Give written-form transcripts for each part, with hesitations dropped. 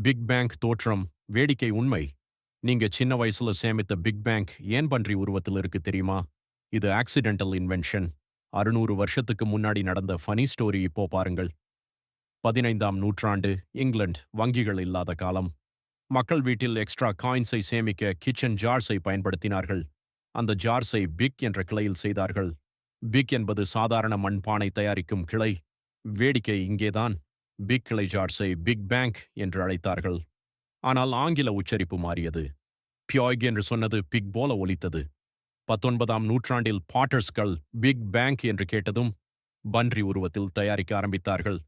Big bang தோற்றம் வேடிக்கை உண்மை. நீங்க சின்ன வயசுல சேமித்த பிக் பேங் ஏன் பன்றி உருவத்தில் இருக்கு தெரியுமா? இது ஆக்சிடென்டல் இன்வென்ஷன். 600 வருஷத்துக்கு முன்னாடி நடந்த ஃபனி ஸ்டோரி இப்போ பாருங்கள். 15ஆம் நூற்றாண்டு இங்கிலாந்து வங்கிகள் இல்லாத காலம். மக்கள் வீட்டில் எக்ஸ்ட்ரா காயின்ஸை சேமிக்க கிச்சன் ஜார்ஸை பயன்படுத்தினார்கள். அந்த ஜார்ஸை பிக் என்ற கிளையில் செய்தார்கள். பிக் என்பது சாதாரண மண்பானை தயாரிக்கும் கிளை. வேடிக்கை இங்கேதான். பிக் கிளை ஜார்ஸை பிக் பேங் என்று அழைத்தார்கள். ஆனால் ஆங்கில உச்சரிப்பு மாறியது. பியாய்க் என்று சொன்னது பிக் போல ஒலித்தது. 19ஆம் நூற்றாண்டில் பாட்டர்ஸ்கள் பிக் பேங் என்று கேட்டதும் பன்றி உருவத்தில் தயாரிக்க ஆரம்பித்தார்கள்.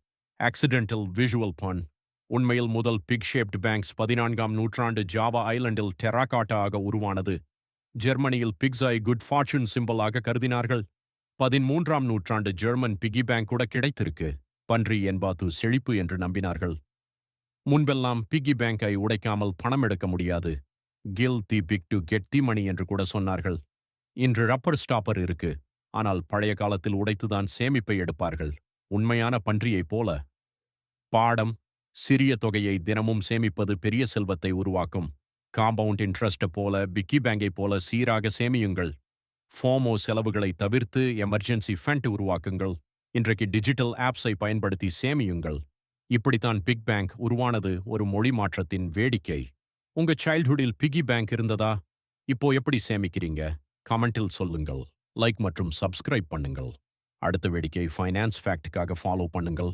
ஆக்சிடென்டல் விஷுவல் பன். உண்மையில் முதல் பிக் ஷேப்ட் பேங்க்ஸ் 14ஆம் நூற்றாண்டு ஜாவா ஐலண்டில் டெராகாட்டா ஆக உருவானது. ஜெர்மனியில் பிக்ஸை குட் ஃபார்ச்சூன் சிம்பலாக கருதினார்கள். 13ஆம் நூற்றாண்டு ஜெர்மன் பிகி பேங்க் கூட கிடைத்திருக்கு. பன்றி என்பாது செழிப்பு என்று நம்பினார்கள். முன்பெல்லாம் பிக்கி பேங்கை உடைக்காமல் பணம் எடுக்க முடியாது. Kill the pig to get the money என்று கூட சொன்னார்கள். இன்று ரப்பர் ஸ்டாப்பர் இருக்கு. ஆனால் பழைய காலத்தில் உடைத்துதான் சேமிப்பை எடுப்பார்கள். உண்மையான பன்றியைப் போல. பாடம்: சிறிய தொகையை தினமும் சேமிப்பது பெரிய செல்வத்தை உருவாக்கும். காம்பவுண்ட் இன்ட்ரெஸ்ட் போல பிக்கி பேங்கை போல சீராக சேமியுங்கள். ஃபோமோ செலவுகளை தவிர்த்து எமர்ஜென்சி ஃபண்ட் உருவாக்குங்கள். இன்றைக்கு டிஜிட்டல் ஆப்ஸை பயன்படுத்தி சேமியுங்கள். இப்படித்தான் பிக் பேங் உருவானது. ஒரு மொழி மாற்றத்தின் வேடிக்கை. உங்க சைல்ட்ஹுட்டில் பிகி பேங்க் இருந்ததா? இப்போ எப்படி சேமிக்கிறீங்க? கமெண்டில் சொல்லுங்கள். லைக் மற்றும் சப்ஸ்கிரைப் பண்ணுங்கள். அடுத்த வேடிக்கை ஃபைனான்ஸ் ஃபேக்டுக்காக ஃபாலோ பண்ணுங்கள்.